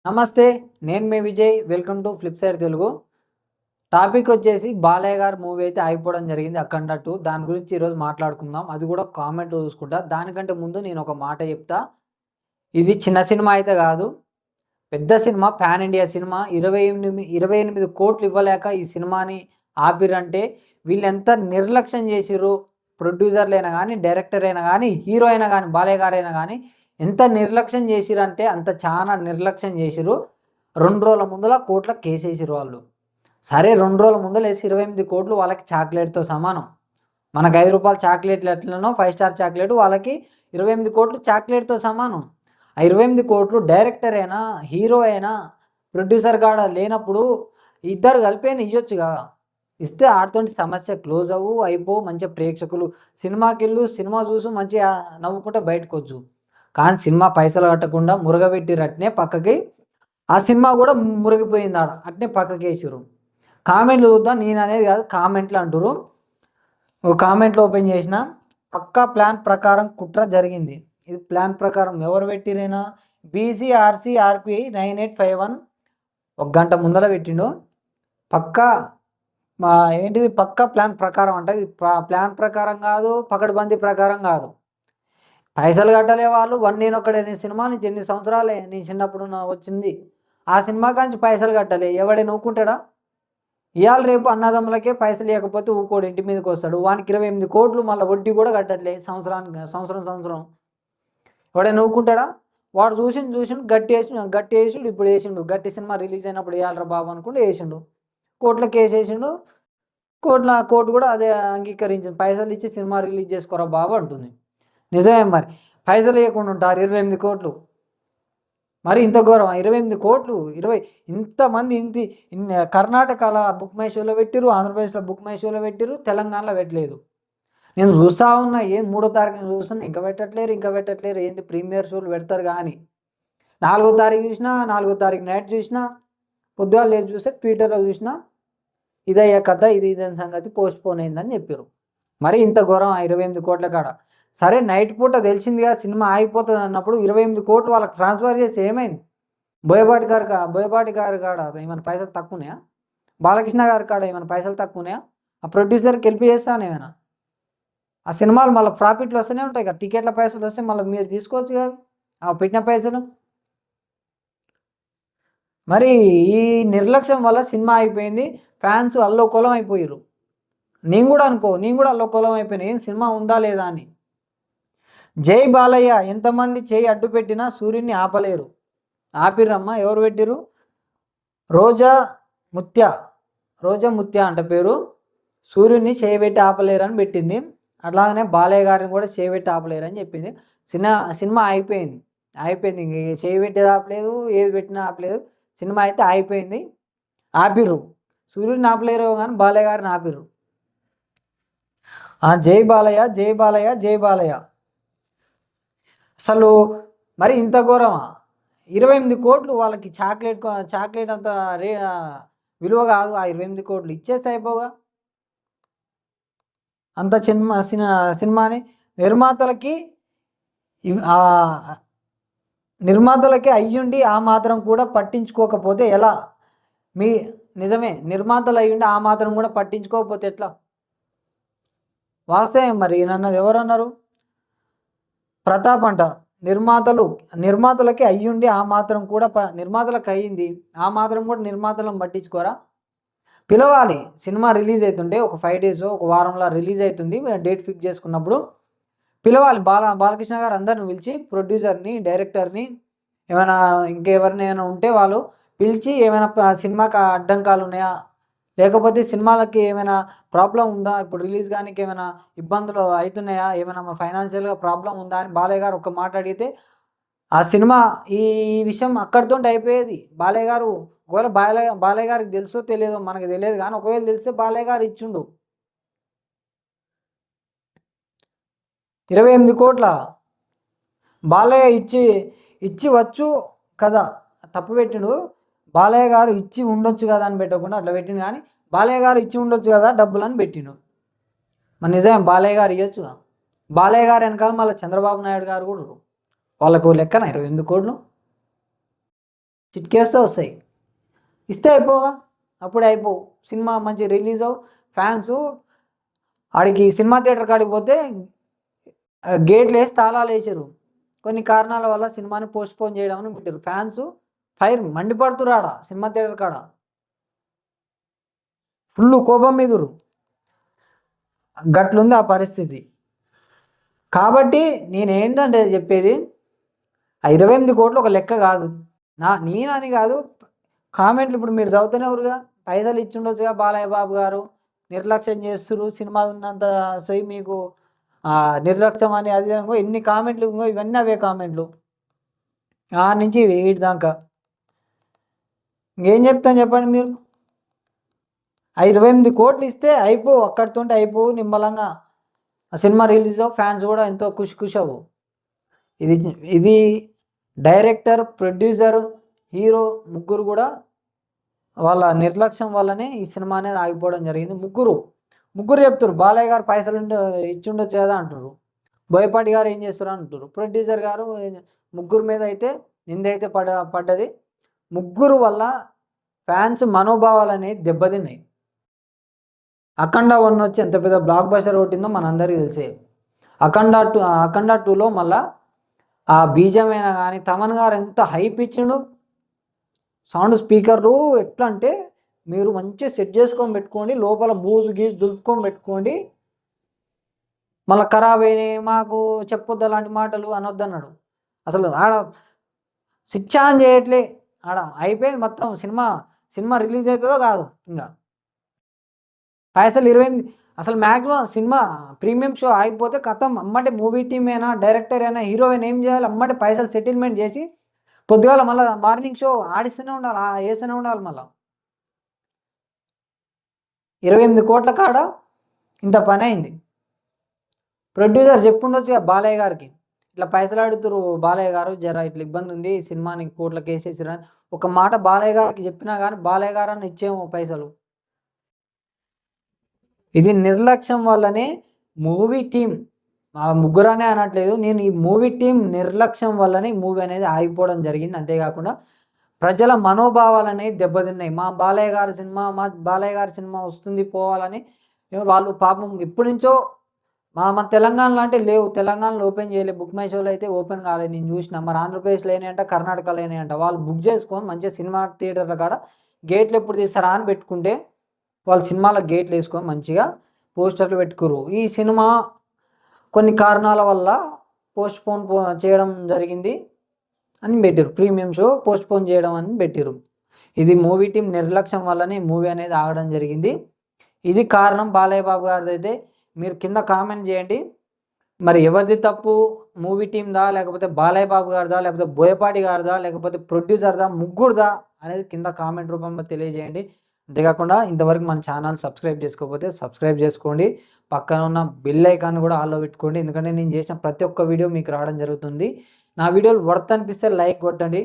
నమస్తే. నేను మీ Vijay. Welcome to flip side Telugu. Topic వచ్చేసి బాలయ్య గారి మూవీ అయితే అయిపోవడం జరిగింది 'అఖండ 2'. దాని గురించి ఈరోజు మాట్లాడుకుందాం. అది కూడా కామెంట్‌లో చూసుకుంటా. దానికంటే ముందు నేను ఒక మాట చెప్తా. ఇది చిన్న సినిమా అయితే కాదు. పెద్ద సినిమా. Pan India cinema. 28 కోట్లు ఇవ్వలేక ఈ సినిమాని ఆపిర్రంటే వీళ్ళెంత నిర్లక్ష్యం చేసిర్రు. ప్రొడ్యూసర్‌లైనా గానీ, డైరెక్టర్ అయినా గానీ, హీరో అయినా గానీ, బాలయ్య గారైనా గానీ ఎంత నిర్లక్ష్యం చేసిర్రంటే అంత చానా నిర్లక్ష్యం చేసిర్రు. 2 రోజుల ముందల కోర్ట్‌లో కేసేసిర్రు వాళ్ళు. సరే 2 రోజుల ముందలేసి 28 కోట్లు వాళ్ళకి చాక్లెట్‌తో సమానం. మనకు రూ. 5 చాక్లెట్‌లు ఎట్లనో 5 స్టార్ చాక్లెట్ వాళ్ళకి 28 కోట్లు చాక్లెట్‌తో సమానం. ఆ 28 కోట్లు డైరెక్టర్ అయినా, హీరో అయినా, ప్రొడ్యూసర్ కాడ లేనప్పుడు ఇద్దరు కలిపైనా ఇయ్యొచ్చుగా. ఇస్తే ఆడితోటి సమస్య క్లోజ్ అయిపో మంచిగా ప్రేక్షకులు సినిమాకెళ్ళు, సినిమా చూసి మంచిగా నవ్వుకుంటా బయటకొచ్చు. కానీ సినిమా పైసలు కట్టకుండా మురగబెట్టిర్రు అట్నే పక్కకి. ఆ సినిమా కూడా మురిగిపోయిందాడ. అట్నే పక్కకేసిర్రు. కామెంట్లు చూద్దాం. నేననేది కాదు కామెంట్లు అంటుర్రు. ఒక కామెంట్లు ఓపెన్ చేసిన. పక్కా ప్లాన్ ప్రకారం కుట్ర జరిగింది. ఇది ప్లాన్ ప్రకారం ఎవరు పెట్టిరైనా బీసీఆర్సీ ఆర్పిఐ 9851 ఒక గంట ముందల పెట్టిండు. పక్కా ఏంటిది పక్కా ప్లాన్ ప్రకారం అంట. ఇది ప్లాన్ ప్రకారం కాదు, పకడ్బందీ ప్రకారం కాదు. పైసలు కట్టలే వాళ్ళు. 'వన్ నేనొక్కడే' అనే సినిమా నుంచి ఎన్ని సంవత్సరాలే నేను చిన్నప్పుడు వచ్చింది. ఆ సినిమా కాంచి పైసలు కట్టలే. ఎవడైనా ఊకుంటాడా? ఇయాల రేపు అన్నదమ్ములకే పైసలు ఇవ్వకపోతే ఊకోడు ఇంటి మీదకొస్తాడు. వానికి 28 కోట్లు మళ్ళీ వడ్డీ కూడా కట్టట్లే సంవత్సరం. ఎవడైనా ఊకుంటాడా? వాడు చూసిండు గట్టేసిండు ఇప్పుడు ఏసిండు. గట్టి సినిమా రిలీజ్ అయినప్పుడు ఏయాలిరా బాబు అనుకుంటూ ఏసిండు. కోర్టులో కేసేసిండు. కోర్టు కూడా అదే అంగీకరించింది. పైసలు ఇచ్చి సినిమా రిలీజ్ చేసుకోరా బాబు అంటుంది. నిజమే మరి. పైసలు ఇవ్వకుండా ఉంటారు 28 కోట్లు. మరి ఇంత ఘోరమా? 28 కోట్లు 20 ఇంతమంది కర్ణాటకలో బుక్ మై షోలో పెట్టిర్రు, ఆంధ్రప్రదేశ్‌లో బుక్ మై షోలో పెట్టిర్రు, తెలంగాణలో పెట్టలేదు. నేను చూస్తా ఉన్నా. 3 తారీఖున చూస్తున్నా ఇంకా పెట్టట్లేరు. ఏంది ప్రీమియర్ షోలు పెడతారు గానీ. 4 తారీఖు చూసినా, 4 తారీఖు నైట్ చూసినా, పొద్దుగాల లేచి చూస్తే ట్విట్టర్‌లో చూసినా, ఇదయ్యా కథ, ఇదని సంగతి పోస్ట్‌పోన్ అయిందని చెప్పిర్రు. మరి ఇంత ఘోరం 28 కోట్ల కాడ. సరే నైట్ పూట తెలిసిందిగా సినిమా ఆగిపోతుంది అన్నప్పుడు 28 కోట్లు వాళ్ళకి ట్రాన్స్ఫర్ చేసి ఏమైంది? బోయపాటి గారి కాడ ఏమైనా పైసలు తక్కువున్నాయా? బాలకృష్ణ గారి కాడ ఏమైనా పైసలు తక్కువున్నాయా? ఆ ప్రొడ్యూసర్‌కి హెల్ప్ చేస్తాను ఏమైనా? ఆ సినిమాలు మళ్ళీ ప్రాఫిట్లు వస్తూనే ఉంటాయి కదా. టికెట్ల పైసలు వస్తే మళ్ళీ మీరు తీసుకోవచ్చు కదా ఆ పెట్టిన పైసలు. మరి ఈ నిర్లక్ష్యం వల్ల సినిమా అయిపోయింది. ఫ్యాన్స్ అల్లకల్లోలం అయిపోయారు. నేను కూడా అల్లకల్లోలం అయిపోయినా. ఏం సినిమా ఉందా లేదా అని. జై బాలయ్య ఎంతమంది చేయి అడ్డు పెట్టినా సూర్యుడిని ఆపలేరు. ఆపిర్రమ్మా. ఎవరు పెట్టిర్రు? రోజా ముత్య. రోజా ముత్య అంట పేరు. సూర్యుడిని చేయబెట్టి ఆపలేరని పెట్టింది. అట్లాగనే బాలయ్య గారిని కూడా చేయబెట్టి ఆపలేరని చెప్పింది. సినిమా అయిపోయింది. ఇంక చేయబెట్టేది ఆపలేదు, ఏది పెట్టినా ఆపలేదు. సినిమా అయితే అయిపోయింది. ఆపిర్రు. సూర్యుడిని ఆపలేరేమో కానీ బాలయ్య గారిని ఆపిర్రు. జై బాలయ్య, జై బాలయ్య, జై బాలయ్య. అసలు మరి ఇంత ఘోరమా? 28 కోట్లు వాళ్ళకి చాక్లెట్ అంత విలువ కాదు. ఆ 28 కోట్లు ఇచ్చేస్తే అయిపోగా. అంత సినిమాని నిర్మాతలకి అయ్యుండి ఆ మాత్రం కూడా పట్టించుకోకపోతే ఎలా? నిజమే. నిర్మాతలు అయ్యుండి ఆ మాత్రం కూడా పట్టించుకోకపోతే ఎట్లా? వాస్తవం మరి. నన్నది ఎవరన్నారు? ప్రతాప్ అంట. నిర్మాతలకి అయ్యుండి ఆ మాత్రం కూడా నిర్మాతలకు అయ్యింది. ఆ మాత్రం కూడా నిర్మాతలను పట్టించుకోరా? పిలవాలి. సినిమా రిలీజ్ అవుతుంటే ఒక 5 డేస్, ఒక వారంలో రిలీజ్ అవుతుంది. డేట్ ఫిక్స్ చేసుకున్నప్పుడు పిలవాలి. బాలకృష్ణ గారు అందరిని పిలిచి ప్రొడ్యూసర్‌ని, డైరెక్టర్‌ని ఏమైనా ఇంకెవరినైనా ఉంటే వాళ్ళు పిలిచి ఏమైనా సినిమాకి అడ్డంకాలు ఉన్నాయా? లేకపోతే సినిమాలకి ఏమైనా ప్రాబ్లమ్ ఉందా? ఇప్పుడు రిలీజ్ గానికి ఏమైనా ఇబ్బందులు అయితున్నాయా? ఏమైనా ఫైనాన్షియల్‌గా ప్రాబ్లమ్ ఉందా? అని బాలయ్య గారు ఒక్క మాట అడిగితే ఆ సినిమా ఈ విషయం అక్కడితోటి అయిపోయేది. ఒకవేళ బాలయ్య గారికి తెలుసో తెలియదో మనకు తెలియదు కానీ ఒకవేళ తెలిస్తే బాలయ్య గారు ఇచ్చుండు. 28 కోట్ల బాలయ్య ఇచ్చి వచ్చు కదా. తప్పు పెట్టిండు. బాలయ్య గారు ఇచ్చి ఉండొచ్చు కదా అని పెట్టకుండా అట్లా పెట్టిండు కానీ బాలయ్య గారు ఇచ్చి ఉండొచ్చు కదా డబ్బులని పెట్టిండు. మరి నిజమే బాలయ్య గారు ఇవ్వచ్చుగా. బాలయ్య గారు వెనకాల మళ్ళీ చంద్రబాబు నాయుడు గారు కూడా వాళ్ళకు లెక్కన 28 కోట్లు. చిట్కేస్తే వస్తాయి. ఇస్తే అయిపోగా, అప్పుడే అయిపోవు. సినిమా మంచి రిలీజ్ అవ్వు, ఫ్యాన్స్ ఆడికి సినిమా థియేటర్ కాడికి పోతే గేట్లు వేసి తాళాలు వేసారు. కొన్ని కారణాల వల్ల సినిమాని పోస్ట్పోన్ చేయడం అని పెట్టారు. ఫ్యాన్స్ ఫైర్ మండిపడుతురు ఆడ సినిమా థియేటర్ కాడ, ఫుల్ కోపం మీదురు. గట్లుంది ఆ పరిస్థితి. కాబట్టి నేనేంటంటే చెప్పేది, ఆ 28 కోట్లు ఒక లెక్క కాదు. నేనని కాదు, కామెంట్లు ఇప్పుడు మీరు చదువుతూనే ఎవరుగా, పైసలు ఇచ్చిండొచ్చుగా బాలయ్య బాబు గారు, నిర్లక్ష్యం చేస్తున్నారు, సినిమా ఉన్నంత సొయ్యి మీకు నిర్లక్ష్యం అని అది ఎన్ని కామెంట్లు, ఇవన్నీ అవే కామెంట్లు ఆ నుంచి వీటి దాకా. ఇంకేం చెప్తాను చెప్పండి మీరు. 28 కోట్లు ఇస్తే అయిపోవు, అక్కడితోటి అయిపోవు నిమ్మలంగా. ఆ సినిమా రిలీజ్ అవ్వు, ఫ్యాన్స్ కూడా ఎంతో ఖుషి అవ్వు. ఇది డైరెక్టర్, ప్రొడ్యూసర్, హీరో ముగ్గురు కూడా వాళ్ళ నిర్లక్ష్యం వల్లనే ఈ సినిమా అనేది ఆగిపోవడం జరిగింది. ముగ్గురు చెప్తారు బాలయ్య గారు పైసలు ఇచ్చిండొచ్చు కదా అంటారు, బోయపాటి గారు ఏం చేస్తారు అంటారు, ప్రొడ్యూసర్ గారు. ముగ్గురు మీద అయితే నిందైతే పడ్డది. ముగ్గురు వల్ల ఫ్యాన్స్ మనోభావాలు అనేవి దెబ్బతిన్నాయి. అఖండ 1 వచ్చి ఎంత పెద్ద బ్లాక్ బస్టర్ కొట్టిందో మనందరికీ తెలిసే. అఖండ 2లో మళ్ళా ఆ బీజమైనా కానీ తమన్ గారు ఎంత హైప్ ఇచ్చిండు. సౌండ్ స్పీకర్లు ఎట్లా అంటే మీరు మంచిగా సెట్ చేసుకొని పెట్టుకోండి, లోపల బూజు గీజు దులుపుకొని పెట్టుకోండి, మళ్ళీ ఖరాబ్ అయినాయి మాకు చెప్పొద్దు అలాంటి మాటలు అనొద్దన్నాడు. అసలు ఆడ స్విచ్ ఆన్ చేయట్లే, ఆడ అయిపోయింది మొత్తం. సినిమా రిలీజ్ అవుతుందో కాదు, ఇంకా పైసలు 28. అసలు మ్యాక్సిమం సినిమా ప్రీమియం షో ఆగిపోతే కథం అమ్మటే మూవీ టీమ్ అయినా, డైరెక్టర్ అయినా, హీరో అయినా ఏం చేయాలి, అమ్మటే పైసలు సెటిల్మెంట్ చేసి పొద్దుగాల మళ్ళీ మార్నింగ్ షో ఆడిస్తూనే ఉండాలి, వేస్తూనే ఉండాలి. మళ్ళీ 28 కోట్ల కాడ ఇంత పని అయింది. ప్రొడ్యూసర్ చెప్పుండొచ్చు బాలయ్య గారికి, ఇట్లా పైసలు అడుగుతారు బాలయ్య గారు, జర ఇట్లా ఇబ్బంది ఉంది, సినిమాని కోట్లకి వేసేసిరని ఒక మాట బాలయ్య గారికి చెప్పినా కానీ బాలయ్య గారు అని ఇచ్చేమో పైసలు. ఇది నిర్లక్ష్యం వల్లనే మూవీ టీం, ఆ ముగ్గురనే అనట్లేదు నేను, ఈ మూవీ టీం నిర్లక్ష్యం వల్లనే మూవీ అనేది ఆగిపోవడం జరిగింది. అంతేకాకుండా ప్రజల మనోభావాలు అనేవి దెబ్బతిన్నాయి. మా బాలయ్య గారి సినిమా వస్తుంది పోవాలని వాళ్ళు పాపం ఎప్పటి నుంచో మన తెలంగాణలో అంటే లేవు, తెలంగాణలో ఓపెన్ చేయలేదు, బుక్ మై షోలో అయితే ఓపెన్ కాలేదు, నేను చూసిన. మరి ఆంధ్రప్రదేశ్లో అయినాయంట, కర్ణాటకలో అయినాయంట. వాళ్ళు బుక్ చేసుకొని మంచిగా సినిమా థియేటర్ల కాడ గేట్లు ఎప్పుడు తీస్తారా అని పెట్టుకుంటే వాళ్ళు సినిమాలో గేట్లు వేసుకొని మంచిగా పోస్టర్లు పెట్టుకురు. ఈ సినిమా కొన్ని కారణాల వల్ల పోస్ట్పోన్ చేయడం జరిగింది అని పెట్టారు, ప్రీమియం షో పోస్ట్పోన్ చేయడం అని పెట్టారు. ఇది మూవీ టీం నిర్లక్ష్యం వల్లనే మూవీ అనేది ఆగడం జరిగింది. ఇది కారణం బాలయ్య బాబు గారిది. అయితే మీరు కింద కామెంట్ చేయండి, మరి ఎవరిది తప్పు, మూవీ టీమ్దా, లేకపోతే బాలయ్య బాబు గారిదా, లేకపోతే బోయపాటి గారిదా, లేకపోతే ప్రొడ్యూసర్దా, ముగ్గురుదా అనేది కింద కామెంట్ రూపంలో తెలియజేయండి. అంతేకాకుండా ఇంతవరకు మన ఛానల్ సబ్స్క్రైబ్ చేసుకోకపోతే సబ్స్క్రైబ్ చేసుకోండి, పక్కన ఉన్న బెల్ ఐకాన్ కూడా ఆల్లో పెట్టుకోండి. ఎందుకంటే నేను చేసిన ప్రతి ఒక్క వీడియో మీకు రావడం జరుగుతుంది. నా వీడియోలు వర్త్ అనిపిస్తే లైక్ కొట్టండి.